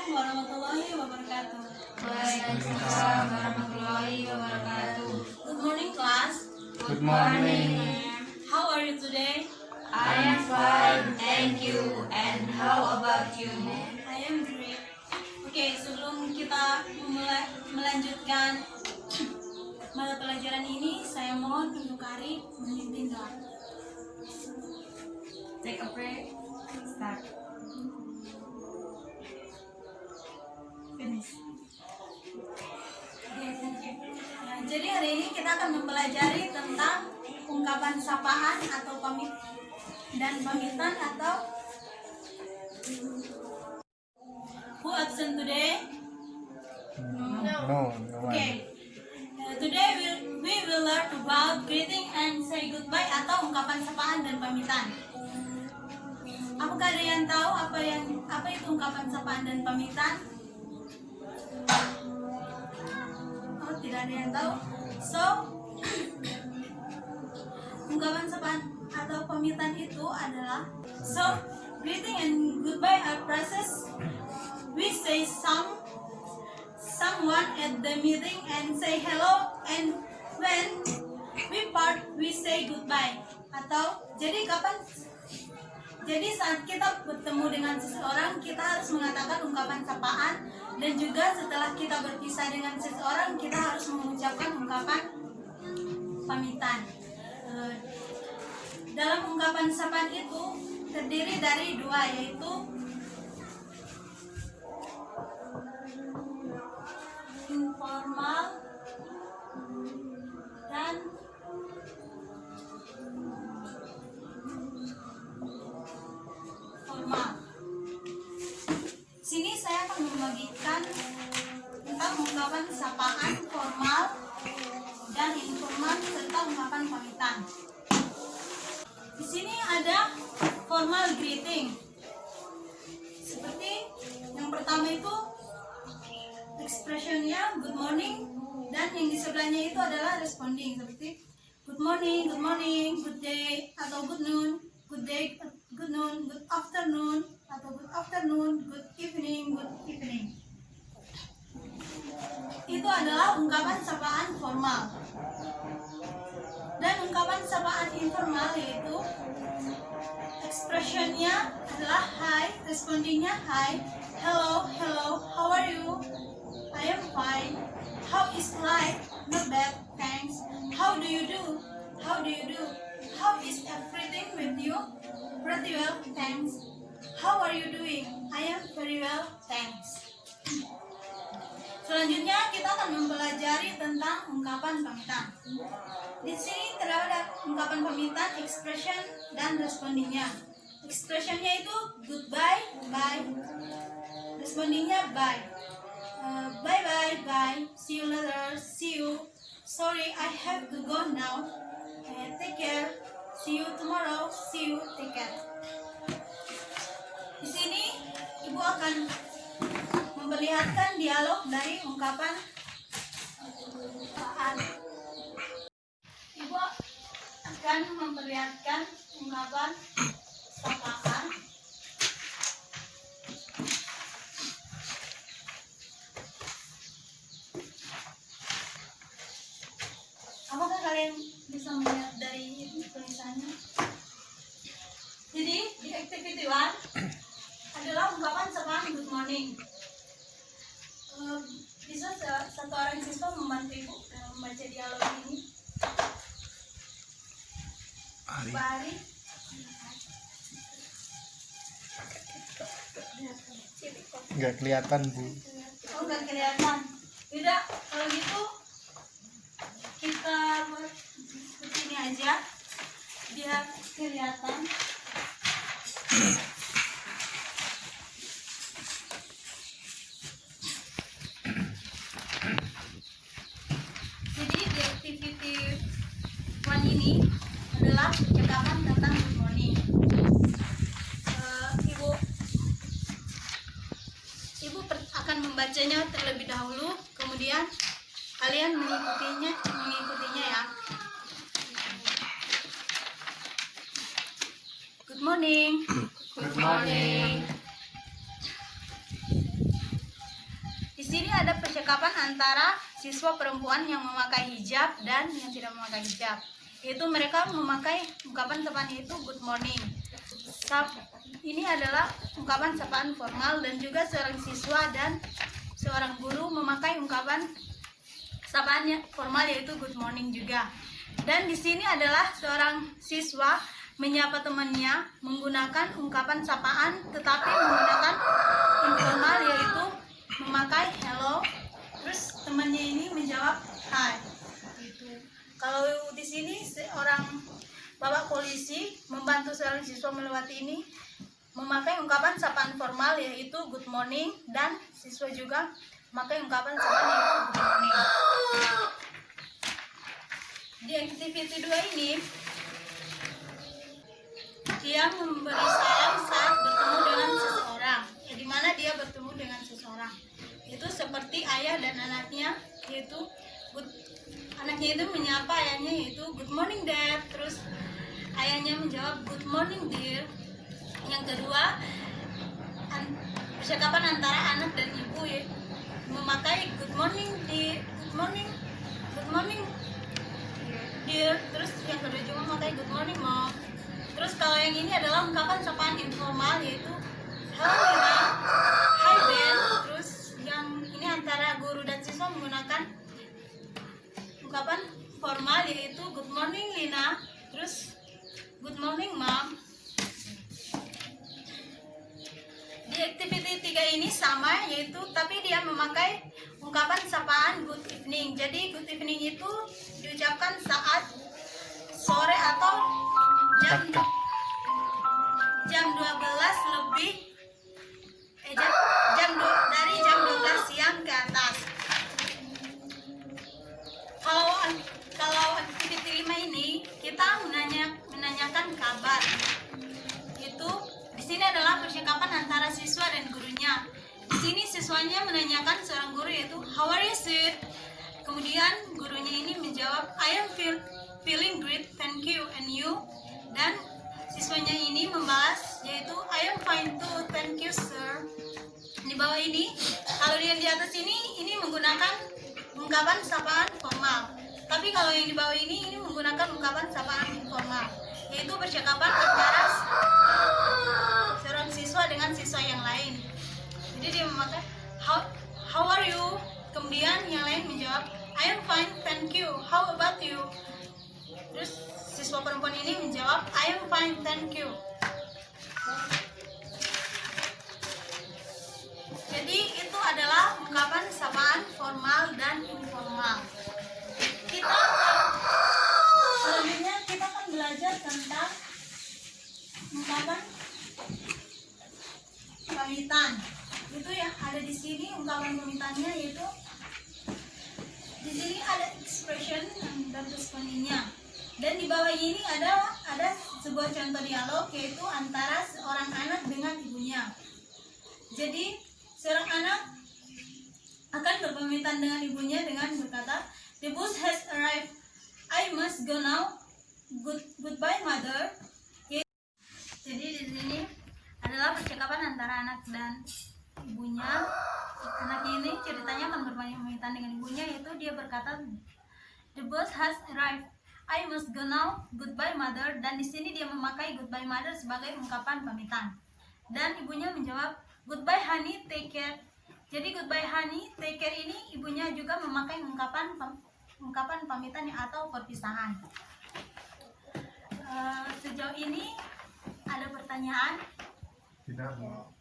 Assalamualaikum warahmatullahi wabarakatuh. Waalaikumsalam warahmatullahi wabarakatuh. Good morning, class. Good morning. How are you today? I am fine, thank you. And how about you? I am great. Oke, sebelum kita melanjutkan mata pelajaran ini, saya mohon untuk Ari memimpin doa. Take a break. Start. Finish. Oke, thank you. Nah, jadi hari ini kita akan mempelajari tentang ungkapan sapaan atau pamit dan pamitan atau who absent today? No one. Okay. Today we will learn about greeting and say goodbye atau ungkapan sapaan dan pamitan. Apakah ada yang tahu apa itu ungkapan sapaan dan pamitan? Oh, tidak ada yang tahu. So, ungkapan sapaan atau pamitan itu adalah greeting and goodbye are phrases we say someone at the meeting and say hello, and when we part we say goodbye. Jadi saat kita bertemu dengan seseorang, kita harus mengatakan ungkapan sapaan, dan juga setelah kita berpisah dengan seseorang, kita harus mengucapkan ungkapan pamitan. Dalam ungkapan sapaan itu terdiri dari dua, yaitu informal dan formal. Sini saya akan membagikan tentang ungkapan sapaan formal dan informal serta ungkapan pamitan. Di sini ada formal greeting. Seperti yang pertama itu expressionnya good morning, dan yang di sebelahnya itu adalah responding, seperti good morning, good day, atau good noon, good day, good noon, good afternoon, atau good afternoon, good evening, good evening. Itu adalah ungkapan sapaan formal. Dan ungkapan sapaan informal yaitu expressionnya adalah hi, respondingnya hi, hello, how are you? I am fine. How is life? Not bad, thanks. How do you do? How is everything with you? Pretty well, thanks. How are you doing? I am very well, thanks. Selanjutnya kita akan mempelajari tentang ungkapan pamitan. Di sini terdapat ungkapan pamitan, expression, dan respondingnya. Expressionnya itu goodbye, bye. Respondingnya bye. Bye. See you later. See you. Sorry, I have to go now. Take care. See you tomorrow. See you. Take care. Di sini ibu akan memperlihatkan dialog dari ungkapan sapaan. Ibu akan memperlihatkan ungkapan sapaan. Apakah kalian bisa melihat dari tulisannya? Jadi di activity 1 adalah ungkapan sapaan good morning. Bisa satu orang siswa membantu ibu membaca dialog ini. Pak Ari. Nggak kelihatan, Bu. Oh, nggak kelihatan. Tidak, kalau gitu kita buat seperti ini aja biar kelihatan. Jadi di activity 1 ini adalah percakapan tentang good morning. Ibu akan membacanya terlebih dahulu, kemudian kalian mengikutinya ya. Good morning. Good morning. sini ada percakapan antara siswa perempuan yang memakai hijab dan yang tidak memakai hijab. Yaitu mereka memakai ungkapan sapaan yaitu good morning. Ini adalah ungkapan sapaan formal dan juga seorang siswa dan seorang guru memakai ungkapan sapaan formal yaitu good morning juga. Dan di sini adalah seorang siswa menyapa temannya menggunakan ungkapan sapaan tetapi menggunakan informal yaitu memakai hello, terus temannya ini menjawab hi. Gitu. Kalau di sini seorang bapak polisi membantu seorang siswa melewati ini memakai ungkapan sapaan formal yaitu good morning dan siswa juga memakai ungkapan sapaan yaitu good morning. Di activity 2 ini dia memberi salam saat bertemu dengan seseorang, di mana dia bertemu dengan seseorang. Itu seperti ayah dan anaknya, yaitu anaknya itu menyapa ayahnya yaitu good morning dad, terus ayahnya menjawab good morning dear. Yang kedua, percakapan antara anak dan ibu ya, memakai good morning dear, good morning dear, terus yang kedua juga memakai good morning mom. Terus kalau yang ini adalah ungkapan sapaan informal yaitu hello Lina, hi Ben. Terus yang ini antara guru dan siswa menggunakan ungkapan formal yaitu good morning Lina, terus good morning mom. Di activity 3 ini sama yaitu tapi dia memakai ungkapan sapaan good evening. Jadi good evening itu diucapkan saat sore atau jam 12 lebih dari jam 12 siang ke atas. Kalau activity 5 ini kita menanyakan kabar. Itu di sini adalah percakapan antara siswa dan gurunya. Di sini siswanya menanyakan seorang guru yaitu how are you sir? Kemudian gurunya ini menjawab I am feeling great, thank you, and you? Dan siswanya ini membalas yaitu I am fine too, thank you sir. Di bawah ini, kalau yang di atas ini menggunakan ungkapan sapaan formal. Tapi kalau yang di bawah ini menggunakan ungkapan sapaan informal, yaitu percakapan antara seorang siswa dengan siswa yang lain. Jadi dia memakai how are you? Kemudian yang lain menjawab I am fine, thank you, how about you? Terus siswa perempuan ini menjawab I am fine, thank you. Jadi itu adalah ungkapan sapaan formal dan informal. Selanjutnya kita akan belajar tentang ungkapan pamitan. Itu yang ada di sini ungkapan pamitannya yaitu di sini ada expression dan responnya. Dan di bawah ini ada sebuah contoh dialog yaitu antara seorang anak dengan ibunya. Jadi seorang anak akan berpamitan dengan ibunya dengan berkata, "The bus has arrived. I must go now. Goodbye, mother." Jadi di sini adalah percakapan antara anak dan ibunya. Anaknya ini ceritanya akan berpamitan dengan ibunya, yaitu dia berkata, "The bus has arrived. I must go now. Goodbye, mother." Dan di sini dia memakai goodbye, mother sebagai ungkapan pamitan. Dan ibunya menjawab, "Goodbye, honey. Take care." Jadi goodbye, honey. Take care ini ibunya juga memakai ungkapan pamitan atau perpisahan. Sejauh ini ada pertanyaan? Tidak, Bu.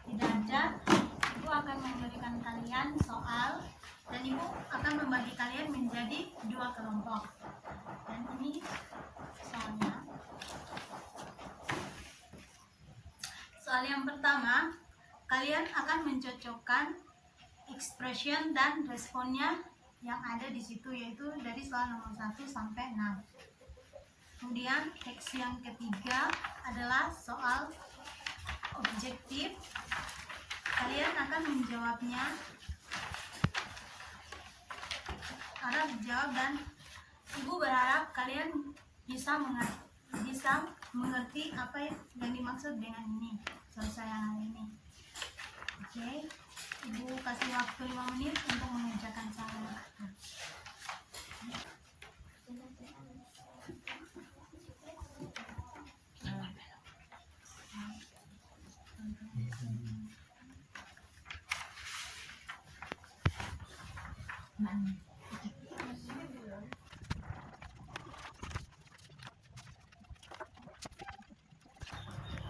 Tidak ada. Ibu akan memberikan kalian soal dan ibu akan membagi kalian menjadi 2 kelompok. Dan ini soalnya. Soal yang pertama, kalian akan mencocokkan expression dan responnya yang ada di situ, yaitu dari soal nomor 1 sampai 6. Kemudian teks yang ketiga adalah soal objektif. Kalian akan menjawabnya, dan ibu berharap kalian bisa mengerti apa yang dimaksud dengan ini. Selesai yang hari ini. Oke, Ibu kasih waktu 5 menit untuk mengerjakan salah.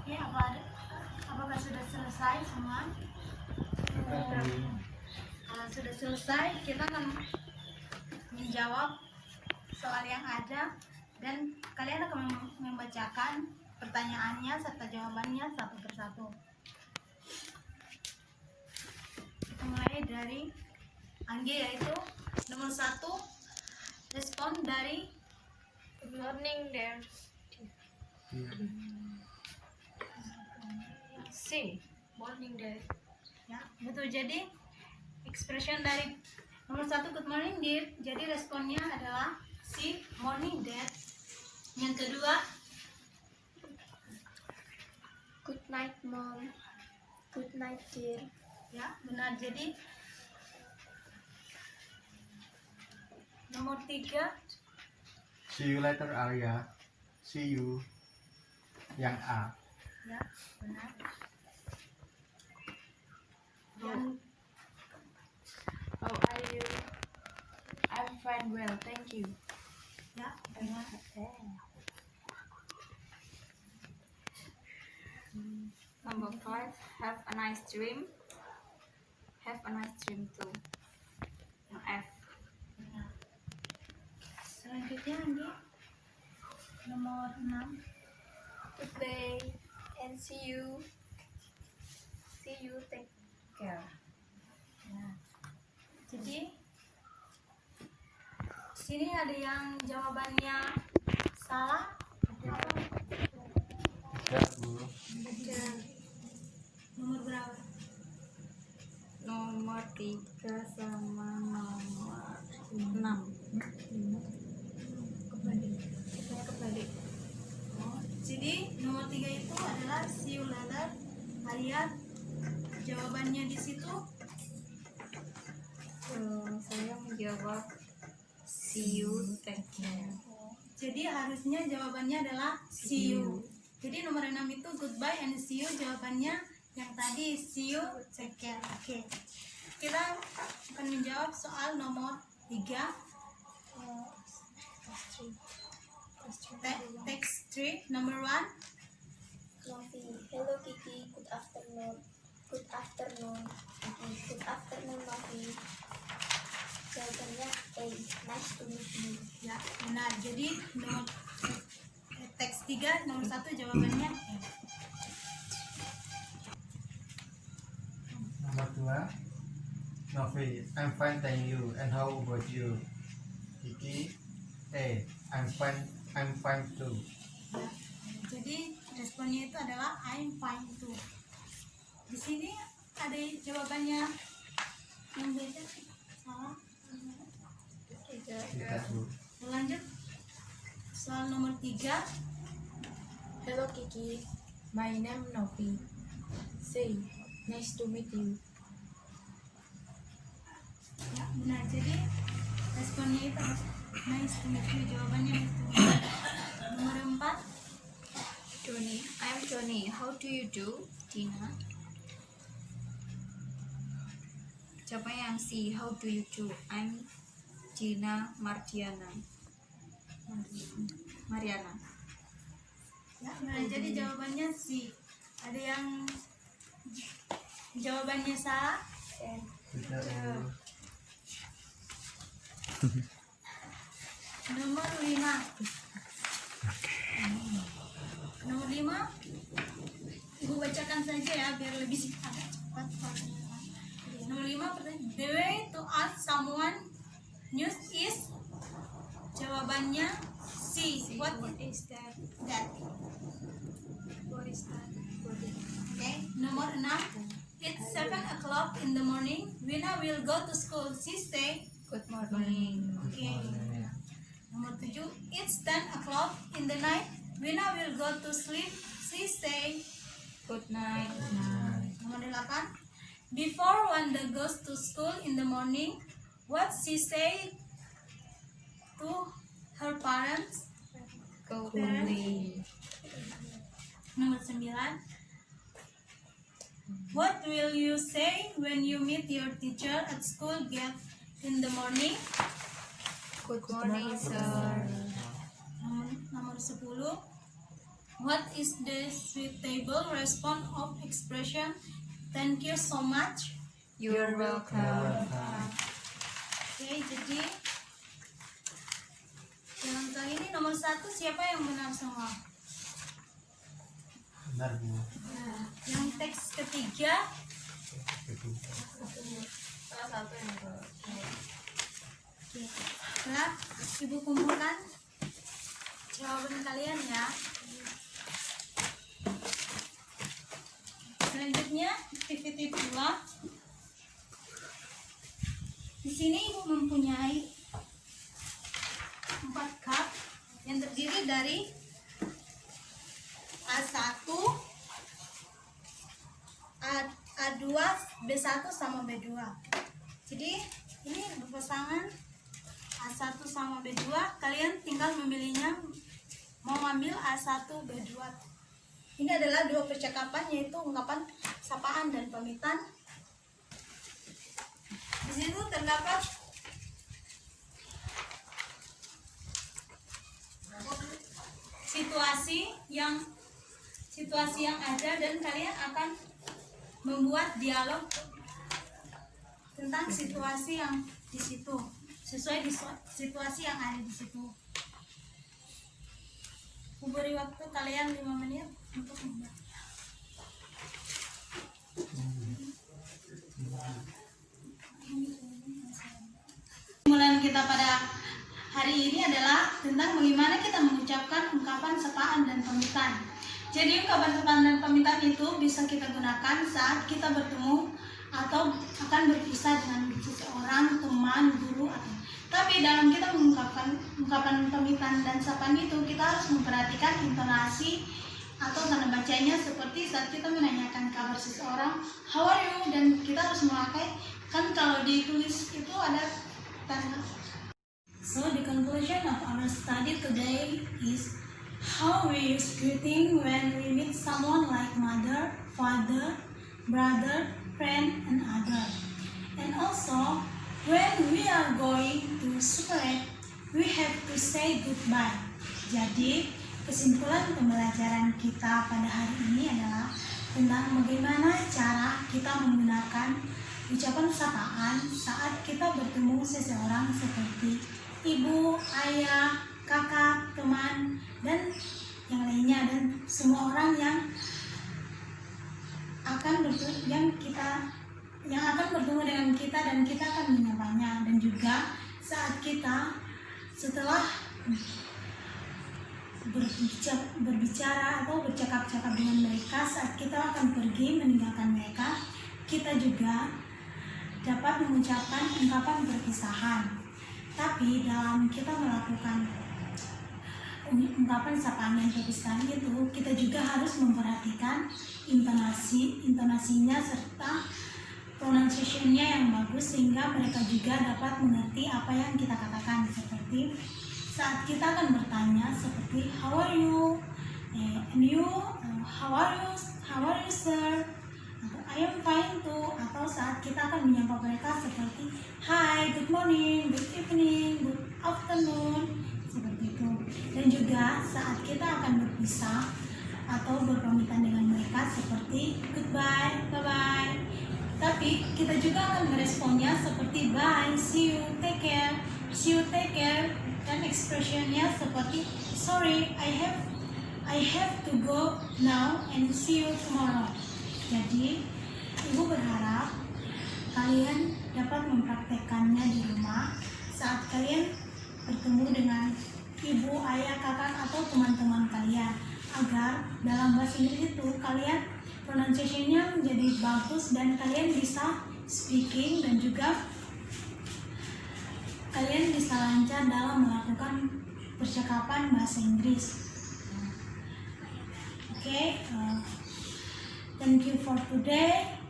Ya, apakah sudah selesai semua? Kalau sudah selesai, kita akan menjawab soal yang ada dan kalian akan membacakan pertanyaannya serta jawabannya satu persatu. Kita mulai dari Anggi, yaitu nomor 1, respon dari Good morning there. C. Morning there. ya, betul. Jadi expression dari nomor 1 good morning dear, jadi responnya adalah si morning dad. Yang kedua, Good night, mom. Good night, dear. ya benar. Jadi nomor 3, See you later Arya. See you. Yang A. ya benar. Yang How are you? I'm fine, well, thank you. ya benar. Number 5. Have a nice dream. Have a nice dream too. Yang F. Benar. Selanjutnya Anggi, nomor 6, Good day and see you. See you. Take care. ya. Jadi sini ada yang jawabannya salah. Tidak Bu. Nomor berapa? Nomor 3 sama nomor 6. Kebalik. Oh, jadi nomor 3 itu adalah see you later. Lihat jawabannya di situ. Saya menjawab see you. Take care. Jadi harusnya jawabannya adalah see you. Jadi nomor 6 itu goodbye and see you, jawabannya yang tadi see you, take care. Oke. Kita akan menjawab soal nomor 3. Text 3, number 1. Novi, hello Kiki, good afternoon. Good afternoon, Kiki. Good afternoon, Novi. Jawabannya A, nice to meet you. Ya, benar. Jadi nomor teks 3 nomor 1 jawabannya E. Nomor 2. Novi, I'm fine thank you. And how about you? Kiki. A. I'm fine too. Ya. Jadi responnya itu adalah I'm fine too. Di sini ada jawabannya yang beda, salah. Tidak Bu. Lanjut soal nomor 3. Hello Kiki, my name Novi. Say, nice to meet you. Ya, benar. Jadi responnya itu nice to meet you, jawabannya nice to meet you. Nomor 4. Johnny, I'm Johnny. How do you do, Gina? Jawabannya yang C. How do you do? I'm Gina Mariana. Ya, benar. Jadi jawabannya C. Ada yang jawabannya salah? Tidak Bu. Nomor 5. Nomor 5, Ibu bacakan saja ya biar lebih agak cepat. Nomor 5, pertanyaan. The way to ask someone news is, jawabannya C. What is that? that? What is that? Okay. Nomor 6, it's 7 o'clock in the morning. Wina will go to school. She say. Good morning. Okay. Nomor 7, it's 10 o'clock in the night. Wina will go to sleep. She say Good night. nomor 8. Before Wanda goes to school in the morning, what she say to her parents? Go Parents. away. Nomor 9. What will you say when you meet your teacher at school gate in the morning? Good morning, sir. Nomor 10. What is the suitable response of expression thank you so much? You're welcome. Oke, jadi yang kali ini nomor 1 siapa yang benar semua? Benar Bu. Yang teks ketiga Kedua. Salah satu yang ke. Nah, Ibu kumpulkan jawaban kalian ya. Selanjutnya activity 2. Di sini Ibu mempunyai 4 cup yang terdiri dari A1, A2, B1 sama B2. Jadi ini berpasangan A1 sama B2. Kalian tinggal memilihnya mau ngambil A1, B2. Ini adalah 2 percakapan, yaitu ungkapan sapaan dan pamitan. Di situ terdapat situasi yang ada, dan kalian akan membuat dialog tentang situasi yang di situ, sesuai di situasi yang ada di situ. Aku beri waktu kalian 5 menit untuk membuat. Mulai kita pada hari ini adalah tentang bagaimana kita mengucapkan ungkapan sapaan dan pamitan. Jadi ungkapan sapaan dan pamitan itu bisa kita gunakan saat kita bertemu atau akan berpisah dengan seseorang, teman, guru, atau. Tapi dalam kita mengungkapkan ungkapan pamitan dan sapaan itu, kita harus memperhatikan intonasi atau tanda bacanya, seperti saat kita menanyakan kabar seseorang, how are you, dan kita harus memakai, kan kalau ditulis itu ada tanda. So the conclusion of our study today is how we use greeting when we meet someone like mother, father, brother, friend, and other. And also, when we are going to separate, we have to say goodbye. Jadi, kesimpulan pembelajaran kita pada hari ini adalah tentang bagaimana cara kita menggunakan ucapan sapaan saat kita bertemu seseorang seperti ibu, ayah, kakak, teman, dan yang lainnya, dan semua orang yang akan bertemu dengan kita dan kita akan menyapanya. Dan juga saat kita setelah berbicara atau bercakap-cakap dengan mereka, saat kita akan pergi meninggalkan mereka, kita juga dapat mengucapkan ungkapan perpisahan. Tapi dalam kita melakukan ungkapan sapaan dan perpisahan itu, kita juga harus memperhatikan intonasinya serta pronunciation-nya yang bagus, sehingga mereka juga dapat mengerti apa yang kita katakan. Seperti saat kita akan bertanya seperti how are you, and you, how are you sir, atau I am fine too. Atau saat kita akan menyapa mereka seperti hi, good morning, good evening, good afternoon, seperti itu. Dan juga saat kita akan berpisah atau berpamitan dengan mereka seperti goodbye, bye bye. Tapi kita juga akan meresponnya seperti bye, see you, take care, dan ekspresinya seperti sorry, I have to go now and see you tomorrow. Jadi Ibu berharap kalian dapat mempraktekkannya di rumah saat kalian bertemu dengan ibu, ayah, kakak, atau teman-teman kalian, agar dalam bahasa Inggris itu kalian pronunciation-nya menjadi bagus dan kalian bisa speaking, dan juga kalian bisa lancar dalam melakukan percakapan bahasa Inggris. Okay, thank you for today.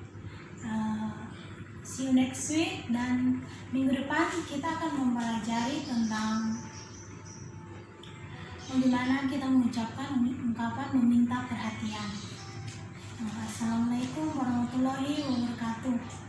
See you next week, dan minggu depan kita akan mempelajari tentang bagaimana kita mengucapkan ungkapan meminta perhatian. Assalamualaikum warahmatullahi wabarakatuh.